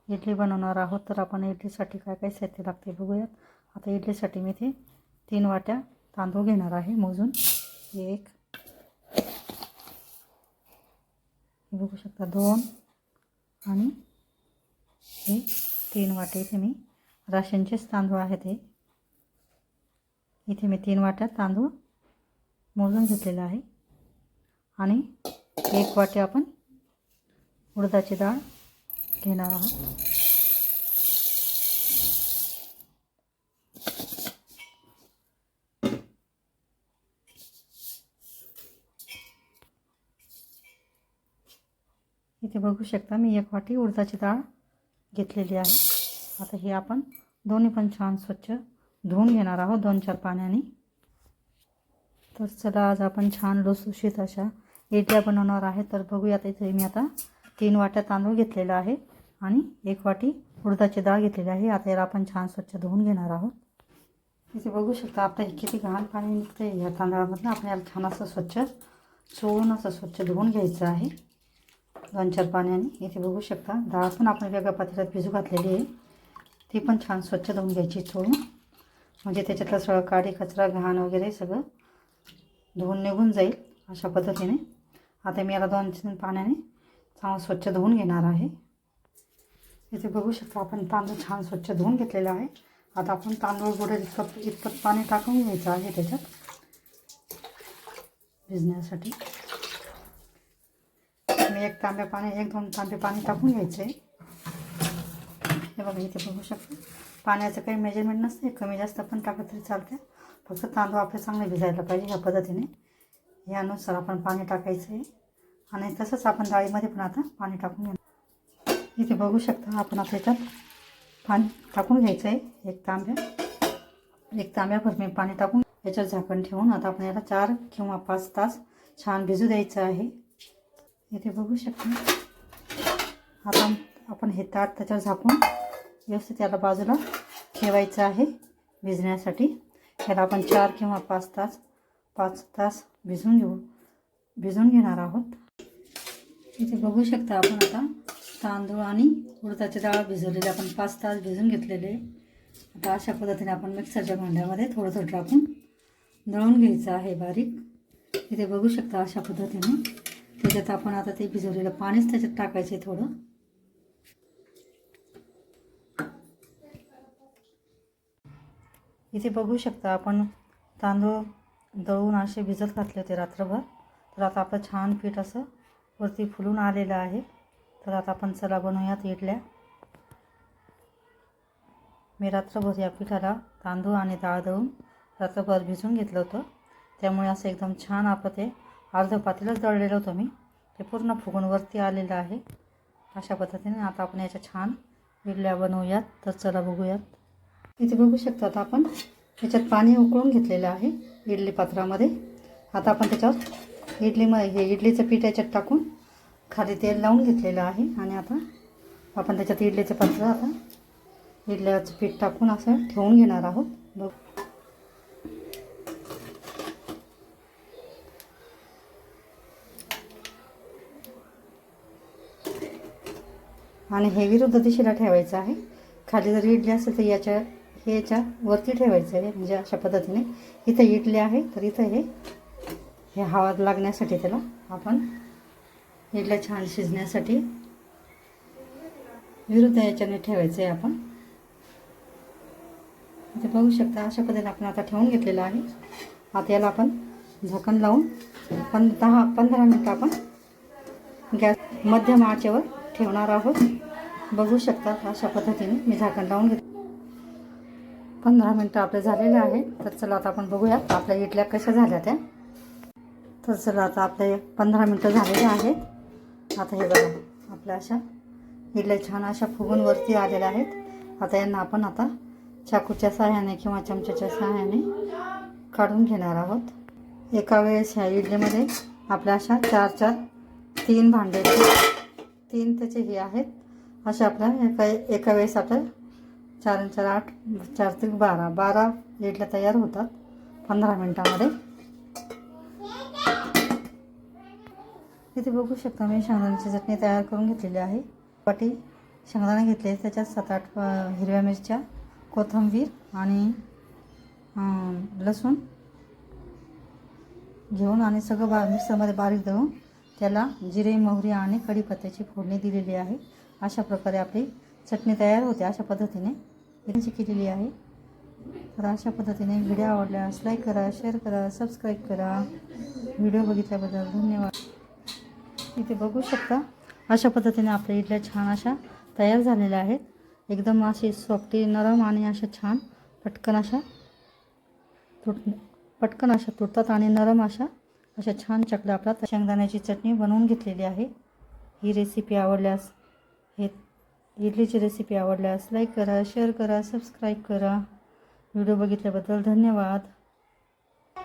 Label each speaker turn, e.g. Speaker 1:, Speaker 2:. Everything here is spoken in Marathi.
Speaker 1: इडली बनवणार आहोत, तर आपण इडलीसाठी काय काय साहित्य लागते बघूयात. आता इडलीसाठी मी ते 3 वाट्या तांदूळ घेणार आहे मोजून. एक, बघू शकता 2 आणि हे 3 वाटे. इथे मी राशनचेच तांदूळ आहेत. इथे मी 3 वाट्या तांदूळ मोजून घेतलेला आहे आणि 1 वाटी आपण उडदाची डाळ घेणार आहोत. इथे बघू शकता मी 1 वाटी उडदाची डाळ घेतलेली आहे. आता हे आपण दोन्ही पण छान स्वच्छ धुवून घेणार आहोत 2-4 पाण्याने. तर चला आज आपण छान लुसलुशीत अशा इडल्या बनवणार आहे. तर बघूयात. इथे मी आता 3 वाट्या तांदूळ घेतलेला आहे आणि 1 वाटी उडदाची डाळ घेतलेली आहे. आता याला आपण छान स्वच्छ धुवून घेणार आहोत. इथे बघू शकता आता हे किती घाण पाणी निघते या तांदळामधून. आपण याला छान असं स्वच्छ चोळून असं स्वच्छ धुवून घ्यायचं आहे 2-4 पाण्याने. इथे बघू शकता डाळ पण आपण वेगळ्या पातेल्यात भिजू घातलेली आहे. ती पण छान स्वच्छ धुवून घ्यायची चोळून, म्हणजे त्याच्यातलं सगळं काडी कचरा घाण वगैरे सगळं धुवून निघून जाईल अशा पद्धतीने. आता मी याला 2-3 पाण्याने चांगलं स्वच्छ धुवून घेणार आहे. इथे बघू शकता आपण तांदूळ छान स्वच्छ धुवून घेतलेला आहे. आता आपण तांदूळ बुडेल इतपत पाणी टाकून घ्यायचं आहे त्याच्यात भिजण्यासाठी. मी 1-2 तांबे पाणी टाकून घ्यायचे. हे बघा इथे बघू शकता पाण्याचं काही मेजरमेंट नसते, कमी जास्त पण टाकलं तरी चालते. फक्त तांदूळ आपले चांगले भिजायला पाहिजे ह्या पद्धतीने. यानुसार आपण पाणी टाकायचं आहे आणि तसंच आपण डाळीमध्ये पण आता पाणी टाकून घेणार. इथे बघू शकता आपण आता याच्यात पाणी टाकून घ्यायचं आहे. 1 तांब्याभर मी पाणी टाकून याच्यात झाकण ठेवून आता आपण याला 4 किंवा 5 तास छान भिजू द्यायचं आहे. इथे बघू शकता आता आपण हे ताट त्याच्यावर झाकून व्यवस्थित याला बाजूला ठेवायचं आहे भिजण्यासाठी. याला आपण 4 किंवा 5 तास भिजून घेणार आहोत. इथे बघू शकता आपण आता तांदूळ आणि उडदाची डाळ भिजवलेली आपण 5 तास भिजून घेतलेले. आता अशा पद्धतीने आपण मिक्सरच्या भांड्यामध्ये थोडं थोडं टाकून दळून घ्यायचं आहे बारीक. इथे बघू शकता अशा पद्धतीने त्याच्यात आपण आता ते भिजवलेलं पाणीच त्याच्यात टाकायचे थोडं. इथे बघू शकता आपण तांदूळ दळून असे भिजत घातले होते रात्रभर. तर आता आपलं छान पीठ असं वरती फुलून आलेलं आहे. तर आता आपण चला बनवूयात इडल्या. मी रात्रभर या पिठाला तांदूळ आणि डाळ दळून रात्रभर भिजून घेतलं होतं. त्यामुळे असं एकदम छान आपलं ते अर्धं पातेलंच दळलेलं होतं मी. ते पूर्ण फुगून वरती आलेलं आहे अशा पद्धतीने. आता आपण याच्या छान इडल्या बनवूयात. तर चला बघूयात. इथे बघू शकता आता आपण याच्यात पाणी उकळून घेतलेलं आहे इडली पात्रामध्ये. आता आपण त्याच्यावर हे इडलीचं पीठ याच्यात टाकून खाली तेल लावून घेतलेलं आहे आणि आता आपण त्याच्यात इडलीचं पात्र आता इडल्याचं पीठ टाकून असं ठेवून घेणार आहोत. बघ आणि हे विरुद्ध दिशेला ठेवायचं आहे. खाली जर इडली असेल तर याच्या वरती ठेवायचं आहे, म्हणजे अशा पद्धतीने. इथं इडली आहे तर इथं हे हवा लागण्यासाठी त्याला आपण इडल्या छान शिजण्यासाठी विरुद्ध याच्याने ठेवायचं आहे आपण. इथे बघू शकता अशा पद्धतीने आपण आता ठेवून घेतलेलं आहे. आता याला आपण झाकण लावून 10-15 मिनटं आपण गॅस मध्यम आचेवर ठेवणार आहोत. बघू शकता अशा पद्धतीने मी झाकण लावून घेतलं. 15 मिनटं आपले झालेले आहे. तर चला आता आपण बघूयात आपल्या इडल्या कशा झाल्या त्या. तर चला आता आपले 15 मिनटं झालेले आहेत. आता हे बघा आपल्या अशा इडल्या छान अशा फुगून वरती आलेल्या आहेत. आता यांना आपण आता चाकूच्या सहाय्याने किंवा चमच्याच्या सहाय्याने काढून घेणार आहोत. एका वेळेस ह्या इडलीमध्ये आपल्या अशा 4 3 भांडे 3 त्याचे हे आहेत. अशा आपल्या एका वेळेस आपल्या 4 4 8 4 ते 12 इडल्या तयार होतात 15 मिनटामध्ये. इथे बघू शकता मी शेंगदाण्याची चटणी तयार करून घेतलेली आहे. वाटी शेंगदाणे घेतले, त्याच्यात 7-8 हिरव्या मिरच्या, कोथिंबीर आणि लसूण घेऊन आणि सगळं मिक्सरमध्ये बारीक दळून त्याला जिरे, मोहरी आणि कढीपत्त्याची फोडणी दिलेली आहे. अशा प्रकारे आपली चटणी तयार होते. अशा पद्धतीने त्यांची केलेली आहे. तर अशा पद्धतीने व्हिडिओ आवडल्यास लाईक करा, शेअर करा, सबस्क्राईब करा. व्हिडिओ बघितल्याबद्दल धन्यवाद. इथे बघू शकता अशा पद्धतीने आपल्या इडल्या छान अशा तयार झालेल्या आहेत. एकदम अशी सॉफ्टी, नरम आणि अशा छान पटकन अशा तुटतात आणि नरम अशा छान चकल्या आपल्या शेंगदाण्याची चटणी बनवून घेतलेली आहे. ही रेसिपी आवडल्यास, हे इडलीची रेसिपी आवडल्यास लाईक करा, शेअर करा, सबस्क्राईब करा. व्हिडिओ बघितल्याबद्दल धन्यवाद.